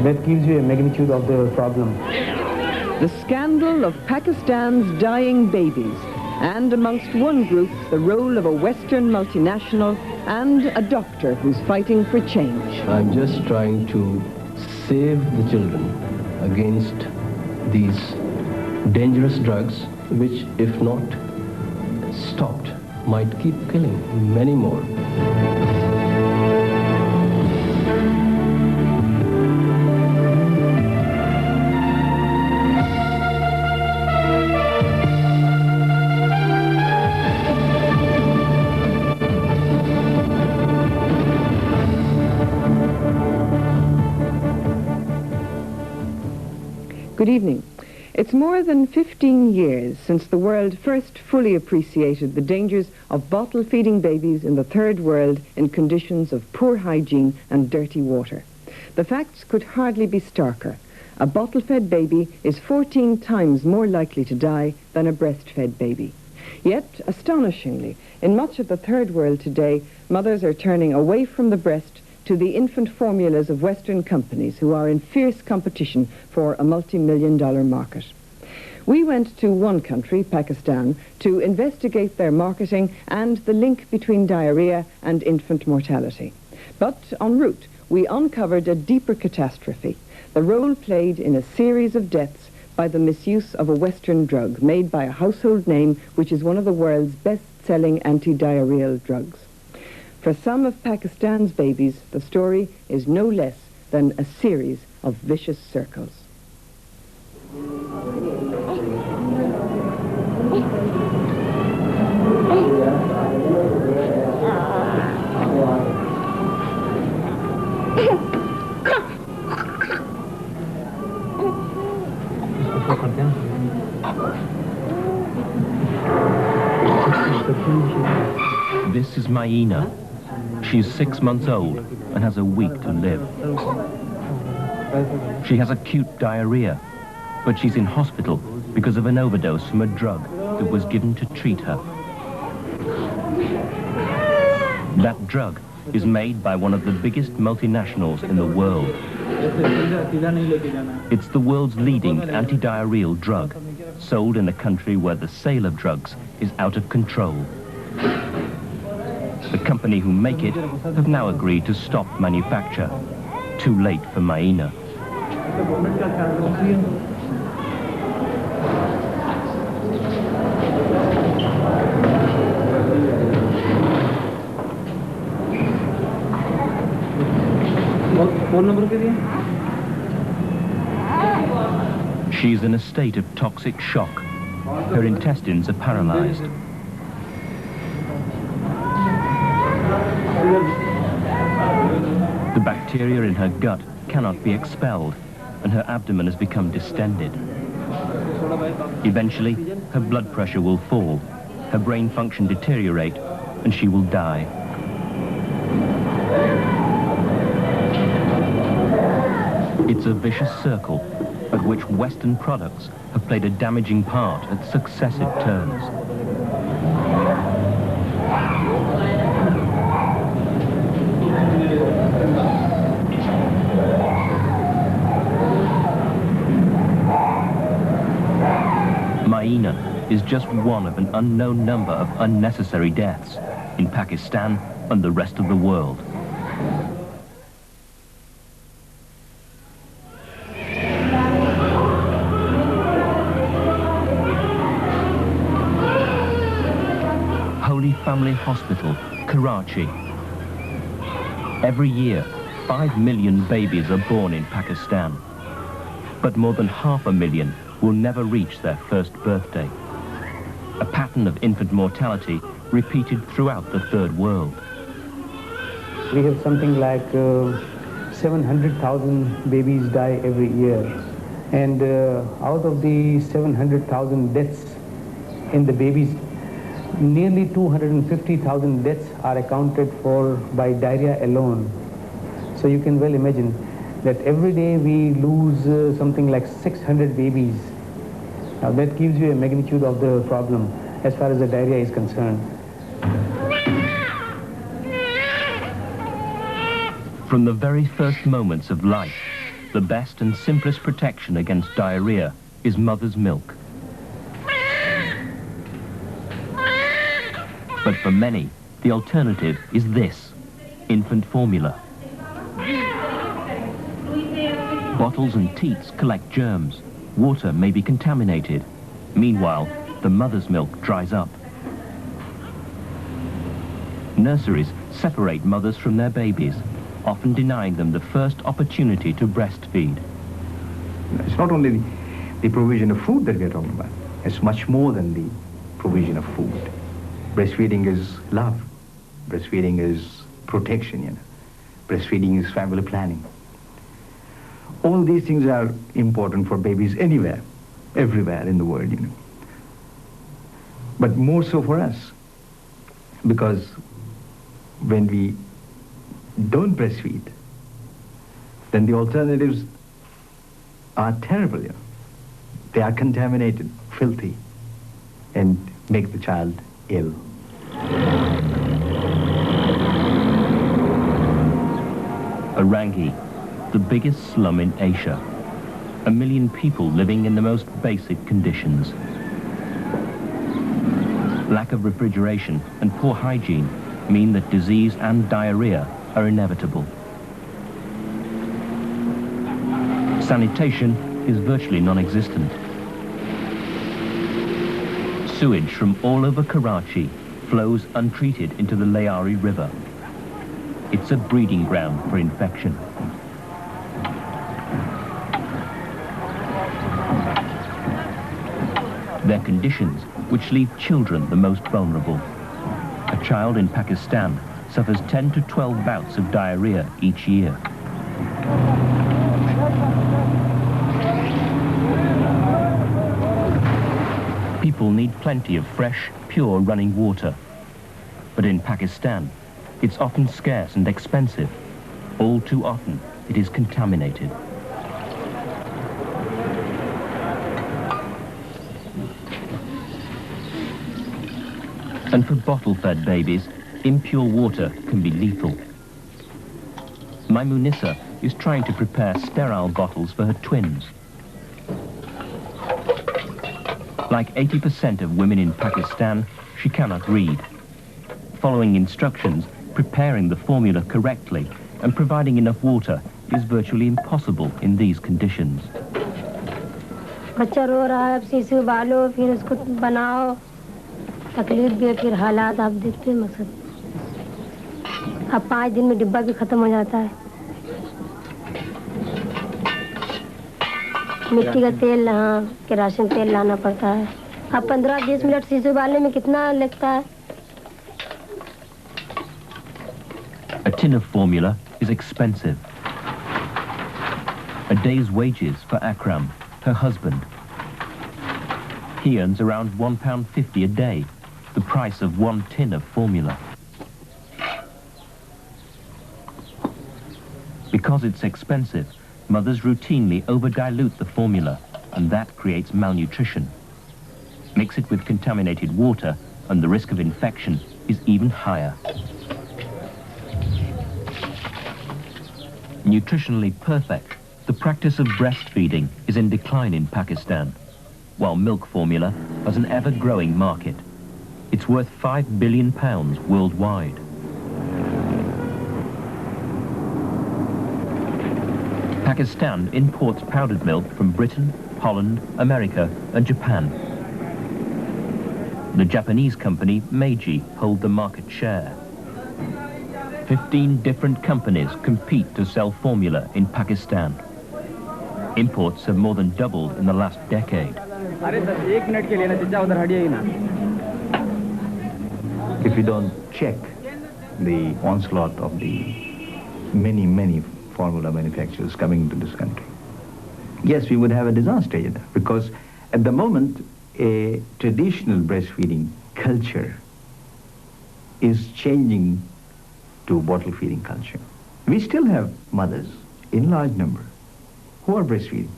That gives you a magnitude of the problem. The scandal of Pakistan's dying babies, and amongst one group, the role of a Western multinational and a doctor who's fighting for change. I'm just trying to save the children against these dangerous drugs, which, if not stopped, might keep killing many more. Good evening. It's more than 15 years since the world first fully appreciated the dangers of bottle-feeding babies in the third world in conditions of poor hygiene and dirty water. The facts could hardly be starker. A bottle-fed baby is 14 times more likely to die than a breastfed baby. Yet, astonishingly, in much of the third world today, mothers are turning away from the breast to the infant formulas of Western companies who are in fierce competition for a multi-million-dollar market. We went to one country, Pakistan, to investigate their marketing and the link between diarrhea and infant mortality. But en route, we uncovered a deeper catastrophe, the role played in a series of deaths by the misuse of a Western drug made by a household name which is one of the world's best-selling anti-diarrheal drugs. For some of Pakistan's babies, the story is no less than a series of vicious circles. This is Maina. She's 6 months old and has a week to live. She has acute diarrhea, but she's in hospital because of an overdose from a drug that was given to treat her. That drug is made by one of the biggest multinationals in the world. It's the world's leading anti-diarrheal drug, sold in a country where the sale of drugs is out of control. The company who make it have now agreed to stop manufacture. Too late for Maina. She's in a state of toxic shock. Her intestines are paralyzed. The bacteria in her gut cannot be expelled, and her abdomen has become distended. Eventually, her blood pressure will fall, her brain function deteriorate, and she will die. It's a vicious circle at which Western products have played a damaging part at successive turns. Maina is just one of an unknown number of unnecessary deaths in Pakistan and the rest of the world. Holy Family Hospital, Karachi. Every year, 5 million babies are born in Pakistan, but more than 500,000 will never reach their first birthday. A pattern of infant mortality repeated throughout the third world. We have something like 700,000 babies die every year. And out of the 700,000 deaths in the babies, nearly 250,000 deaths are accounted for by diarrhea alone. So you can well imagine that every day we lose something like 600 babies. Now that gives you a magnitude of the problem as far as the diarrhea is concerned. From the very first moments of life, the best and simplest protection against diarrhea is mother's milk. But for many, the alternative is this, infant formula. Bottles and teats collect germs. Water may be contaminated. Meanwhile, the mother's milk dries up. Nurseries separate mothers from their babies, often denying them the first opportunity to breastfeed. It's not only the provision of food that we're talking about. It's much more than the provision of food. Breastfeeding is love. Breastfeeding is protection, Breastfeeding is family planning. All these things are important for babies anywhere, everywhere in the world, But more so for us, because when we don't breastfeed, then the alternatives are terrible, They are contaminated, filthy, and make the child ill. Orangi, the biggest slum in Asia. 1 million people living in the most basic conditions. Lack of refrigeration and poor hygiene mean that disease and diarrhea are inevitable. Sanitation is virtually non-existent. Sewage from all over Karachi flows untreated into the Layari River. It's a breeding ground for infection. Their conditions, which leave children the most vulnerable. A child in Pakistan suffers 10 to 12 bouts of diarrhea each year. People need plenty of fresh, pure running water. But in Pakistan, it's often scarce and expensive. All too often, it is contaminated. And for bottle-fed babies, impure water can be lethal. My Munissa is trying to prepare sterile bottles for her twins. Like 80% of women in Pakistan, she cannot read. Following instructions, preparing the formula correctly, and providing enough water is virtually impossible in these conditions. बच्चा रो रहा है, अब शीशे उबालो, फिर उसको बनाओ, तकलीफ भी है, फिर हालात आप देखते हैं मकसद। अब 5 दिन में डिब्बा भी खत्म हो जाता है। मिट्टी का तेल, हाँ, केरासिन तेल लाना पड़ता है। अब 15-20 मिनट शीशे उबालने में कितना लगता है? A tin of formula is expensive. A day's wages for Akram, her husband. He earns around £1.50 a day, the price of 1 tin of formula. Because it's expensive, mothers routinely overdilute the formula, and that creates malnutrition. Mix it with contaminated water, and the risk of infection is even higher. Nutritionally perfect, the practice of breastfeeding is in decline in Pakistan, while milk formula has an ever-growing market. It's worth £5 billion worldwide. Pakistan imports powdered milk from Britain, Holland, America, and Japan. The Japanese company Meiji hold the market share. 15 different companies compete to sell formula in Pakistan. Imports have more than doubled in the last decade. If we don't check the onslaught of the many formula manufacturers coming into this country, yes, we would have a disaster, because at the moment, a traditional breastfeeding culture is changing to bottle feeding culture. We still have mothers in large number who are breastfeeding,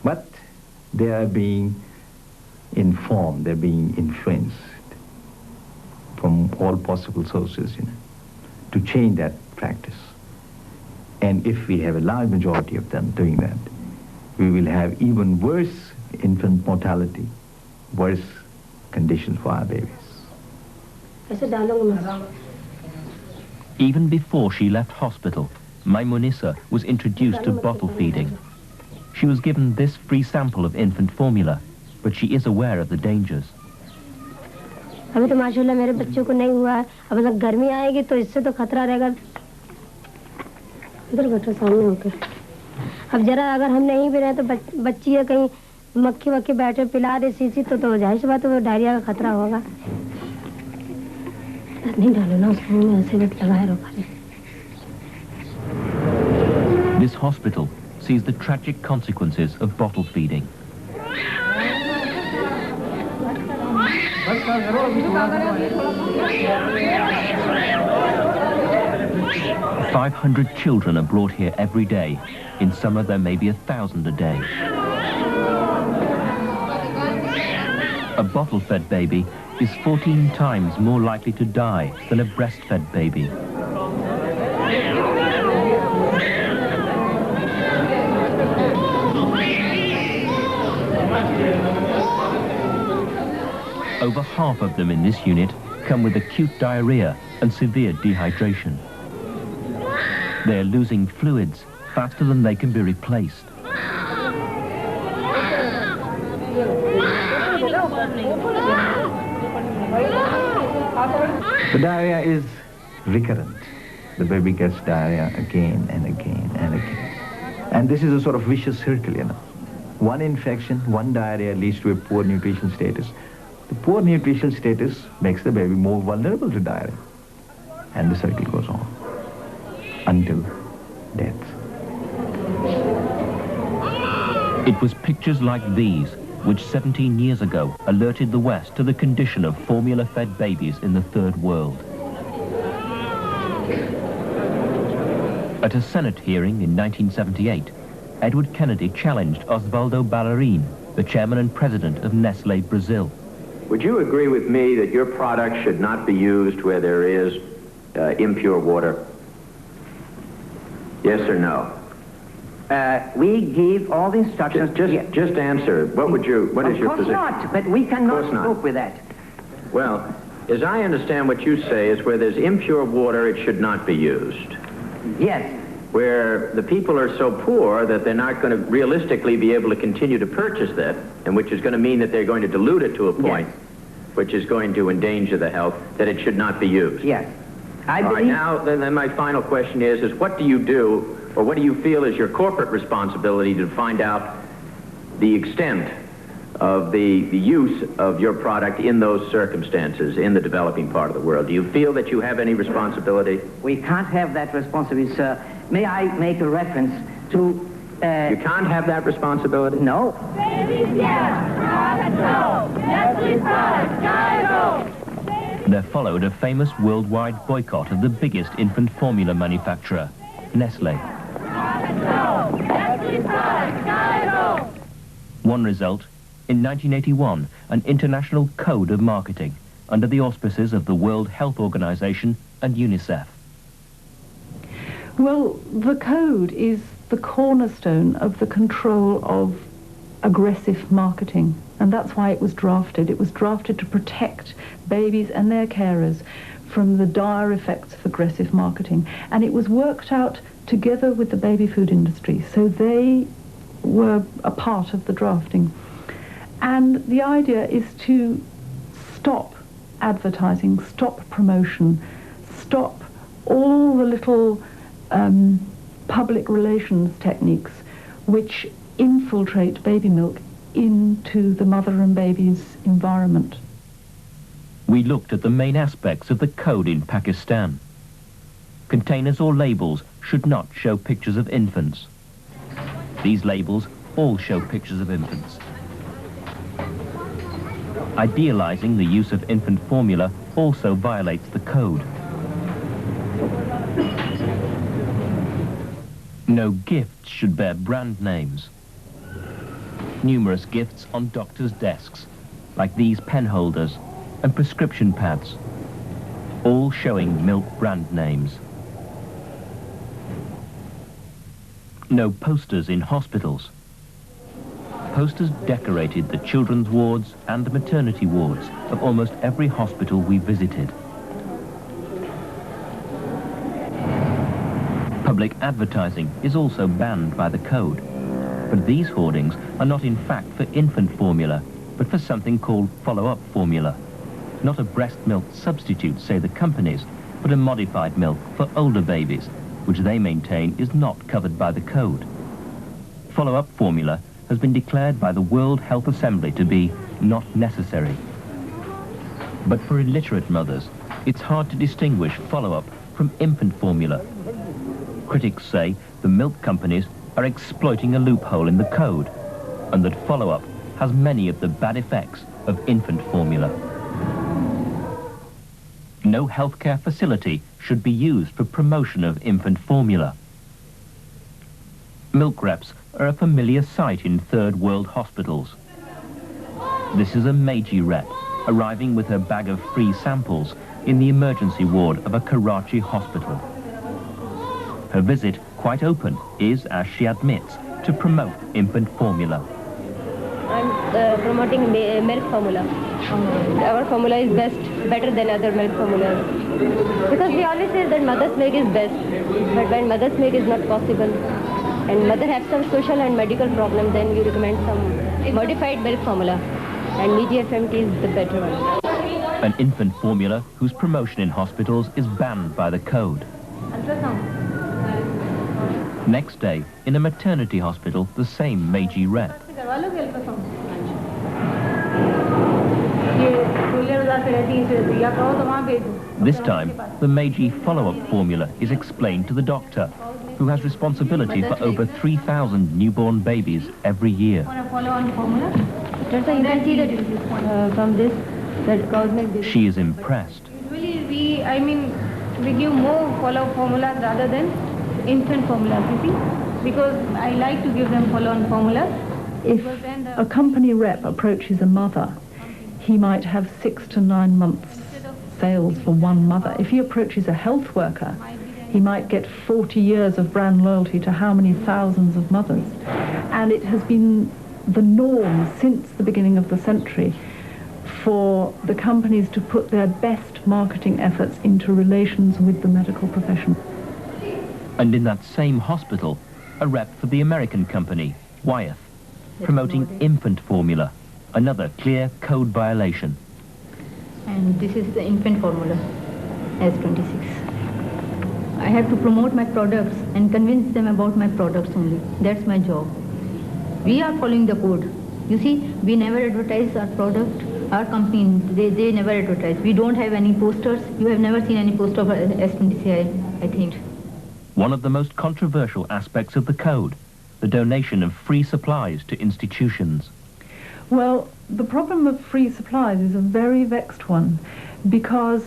but they are being informed, they're being influenced from all possible sources, to change that practice. And if we have a large majority of them doing that, we will have even worse infant mortality, worse conditions for our babies. Even before she left hospital, Maimunissa was introduced to bottle feeding. She was given this free sample of infant formula, but she is aware of the dangers. अभी तो माशाल्लाह मेरे बच्चों को नहीं हुआ है, अब अगर गर्मी आएगी तो इससे तो खतरा रहेगा। इधर बैठो सामने होकर। अब जरा अगर हम नहीं भी रहे तो बच्ची है कहीं मक्खी वक्खी बैठे पिला दे सीसी तो जाहिर सी बात है डायरिया का खतरा होगा। नहीं डालो ना उसको मुंह में ऐसे मत लगाए रखो। This hospital sees the tragic consequences of bottle feeding. 500 children are brought here every day. In summer, there may be 1,000 a day. A bottle-fed baby is 14 times more likely to die than a breastfed baby. Over half of them in this unit come with acute diarrhea and severe dehydration. They are losing fluids faster than they can be replaced. The diarrhea is recurrent. The baby gets diarrhea again and again and again. And this is a sort of vicious circle, you know. One infection, one diarrhea leads to a poor nutrition status. The poor nutritional status makes the baby more vulnerable to diarrhea. And the cycle goes on until death. It was pictures like these which 17 years ago alerted the West to the condition of formula-fed babies in the Third World. At a Senate hearing in 1978, Edward Kennedy challenged Osvaldo Ballarin, the chairman and president of Nestle Brazil. Would you agree with me that your product should not be used where there is impure water? Yes or no? We give all the instructions. Just answer. What is your position? Of course not, but we cannot cope with that. Well, as I understand what you say is where there's impure water, it should not be used. Yes. Where the people are so poor that they're not going to realistically be able to continue to purchase that, and which is going to mean that they're going to dilute it to a point, yes, which is going to endanger the health, that it should not be used. Yes. All right, now, then my final question is what do you do, or what do you feel is your corporate responsibility to find out the extent of the use of your product in those circumstances in the developing part of the world? Do you feel that you have any responsibility? We can't have that responsibility, sir. May I make a reference to... You can't have that responsibility? No. There followed a famous worldwide boycott of the biggest infant formula manufacturer, Nestle. One result, in 1981, an international code of marketing under the auspices of the World Health Organization and UNICEF. Well, the code is the cornerstone of the control of aggressive marketing, and that's why it was drafted. It was drafted to protect babies and their carers from the dire effects of aggressive marketing, and it was worked out together with the baby food industry, so they were a part of the drafting. And the idea is to stop advertising, stop promotion, stop all the little public relations techniques which infiltrate baby milk into the mother and baby's environment. We looked at the main aspects of the code in Pakistan. Containers or labels should not show pictures of infants. These labels all show pictures of infants. Idealizing the use of infant formula also violates the code. No gifts should bear brand names. Numerous gifts on doctors' desks, like these pen holders and prescription pads, all showing milk brand names. No posters in hospitals. Posters decorated the children's wards and maternity wards of almost every hospital we visited. Public advertising is also banned by the code. But these hoardings are not in fact for infant formula, but for something called follow-up formula. Not a breast milk substitute, say the companies, but a modified milk for older babies, which they maintain is not covered by the code. Follow-up formula has been declared by the World Health Assembly to be not necessary. But for illiterate mothers, it's hard to distinguish follow-up from infant formula. Critics say the milk companies are exploiting a loophole in the code, and that follow-up has many of the bad effects of infant formula. No healthcare facility should be used for promotion of infant formula. Milk reps are a familiar sight in third world hospitals. This is a Meiji rep arriving with her bag of free samples in the emergency ward of a Karachi hospital. Her visit, quite open, is, as she admits, to promote infant formula. I'm promoting milk formula. Our formula is better than other milk formulas. Because we always say that mother's milk is best, but when mother's milk is not possible, and mother has some social and medical problem, then we recommend some modified milk formula, and BFMMA is the better one. An infant formula whose promotion in hospitals is banned by the code. Next day, in a maternity hospital, the same Meiji rep. This time, the Meiji follow-up formula is explained to the doctor, who has responsibility for over 3,000 newborn babies every year. She is impressed. Usually we give more follow-up formulas rather than infant formulas, you see, because I like to give them follow-on formulas. If a company rep approaches a mother, he might have 6 to 9 months sales for one mother. If he approaches a health worker, he might get 40 years of brand loyalty to how many thousands of mothers. And it has been the norm since the beginning of the century for the companies to put their best marketing efforts into relations with the medical profession. And in that same hospital, a rep for the American company, Wyeth, promoting infant formula, another clear code violation. And this is the infant formula, S26. I have to promote my products and convince them about my products only. That's my job. We are following the code. You see, we never advertise our product. Our company, they never advertise. We don't have any posters. You have never seen any poster for S26, I think. One of the most controversial aspects of the code, the donation of free supplies to institutions. Well, the problem of free supplies is a very vexed one, because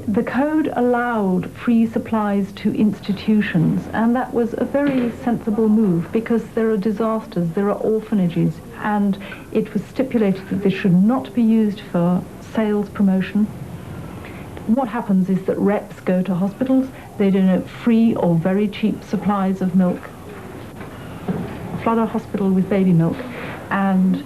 the code allowed free supplies to institutions, and that was a very sensible move, because there are disasters, there are orphanages, and it was stipulated that this should not be used for sales promotion. What happens is that reps go to hospitals, they donate free or very cheap supplies of milk, flood a hospital with baby milk, and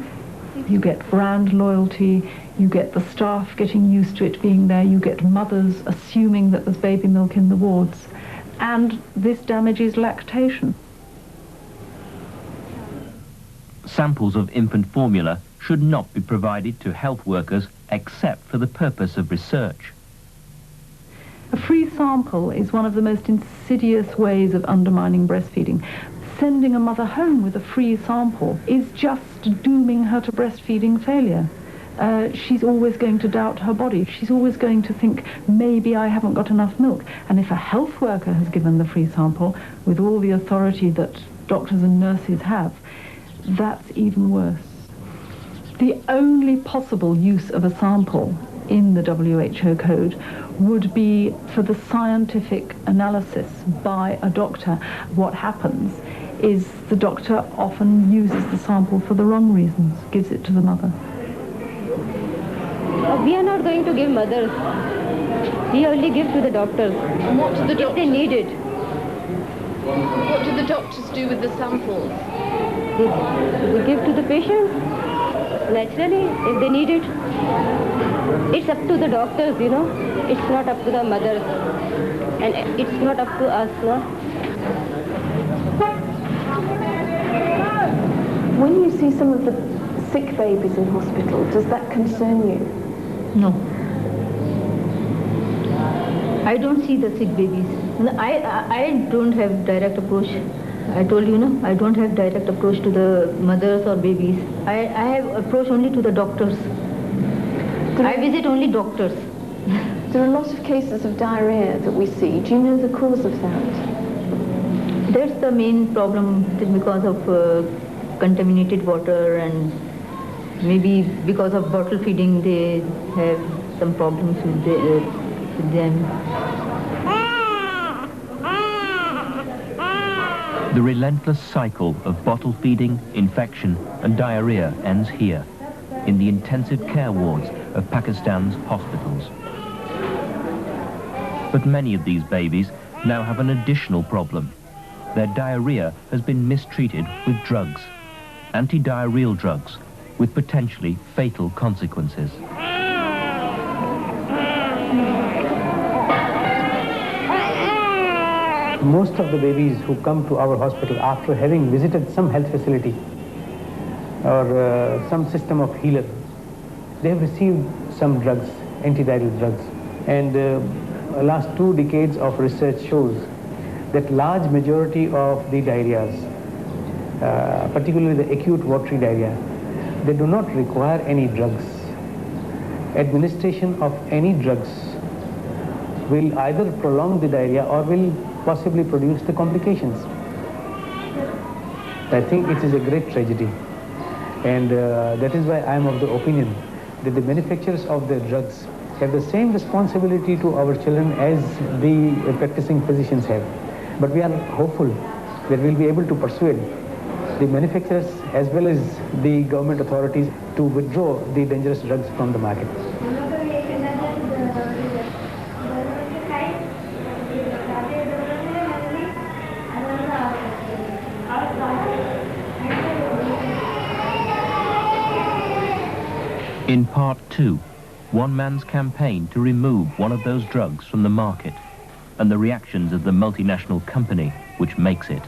you get brand loyalty, you get the staff getting used to it being there, you get mothers assuming that there's baby milk in the wards, and this damages lactation. Samples of infant formula should not be provided to health workers except for the purpose of research. A free sample is one of the most insidious ways of undermining breastfeeding. Sending a mother home with a free sample is just dooming her to breastfeeding failure. She's always going to doubt her body. She's always going to think, maybe I haven't got enough milk. And if a health worker has given the free sample, with all the authority that doctors and nurses have, that's even worse. The only possible use of a sample in the WHO code would be for the scientific analysis by a doctor. What happens is the doctor often uses the sample for the wrong reasons, gives it to the mother. We are not going to give mothers. We only give to the doctors if they need it. What do the doctors do with the samples? They give to the patient, naturally, if they need it. It's up to the doctors, you know. It's not up to the mothers. And it's not up to us, no? When you see some of the sick babies in hospital, does that concern you? No. I don't see the sick babies. I don't have direct approach. I told you, no, I don't have direct approach to the mothers or babies. I have approach only to the doctors. I visit only doctors. There are lots of cases of diarrhea that we see. Do you know the cause of that? That's the main problem, because of contaminated water, and maybe because of bottle feeding they have some problems with them. The relentless cycle of bottle feeding, infection and diarrhea ends here, in the intensive care wards of Pakistan's hospitals. But many of these babies now have an additional problem. Their diarrhea has been mistreated with drugs, anti-diarrheal drugs, with potentially fatal consequences. Most of the babies who come to our hospital after having visited some health facility or some system of healer, they have received some drugs, antidiarrheal drugs. And last 2 decades of research shows that large majority of the diarrheas, particularly the acute watery diarrhea, they do not require any drugs. Administration of any drugs will either prolong the diarrhea or will possibly produce the complications. I think it is a great tragedy, and that is why I am of the opinion that the manufacturers of the drugs have the same responsibility to our children as the practicing physicians have. But we are hopeful that we'll be able to persuade the manufacturers as well as the government authorities to withdraw the dangerous drugs from the market. In part 2, one man's campaign to remove one of those drugs from the market and the reactions of the multinational company which makes it.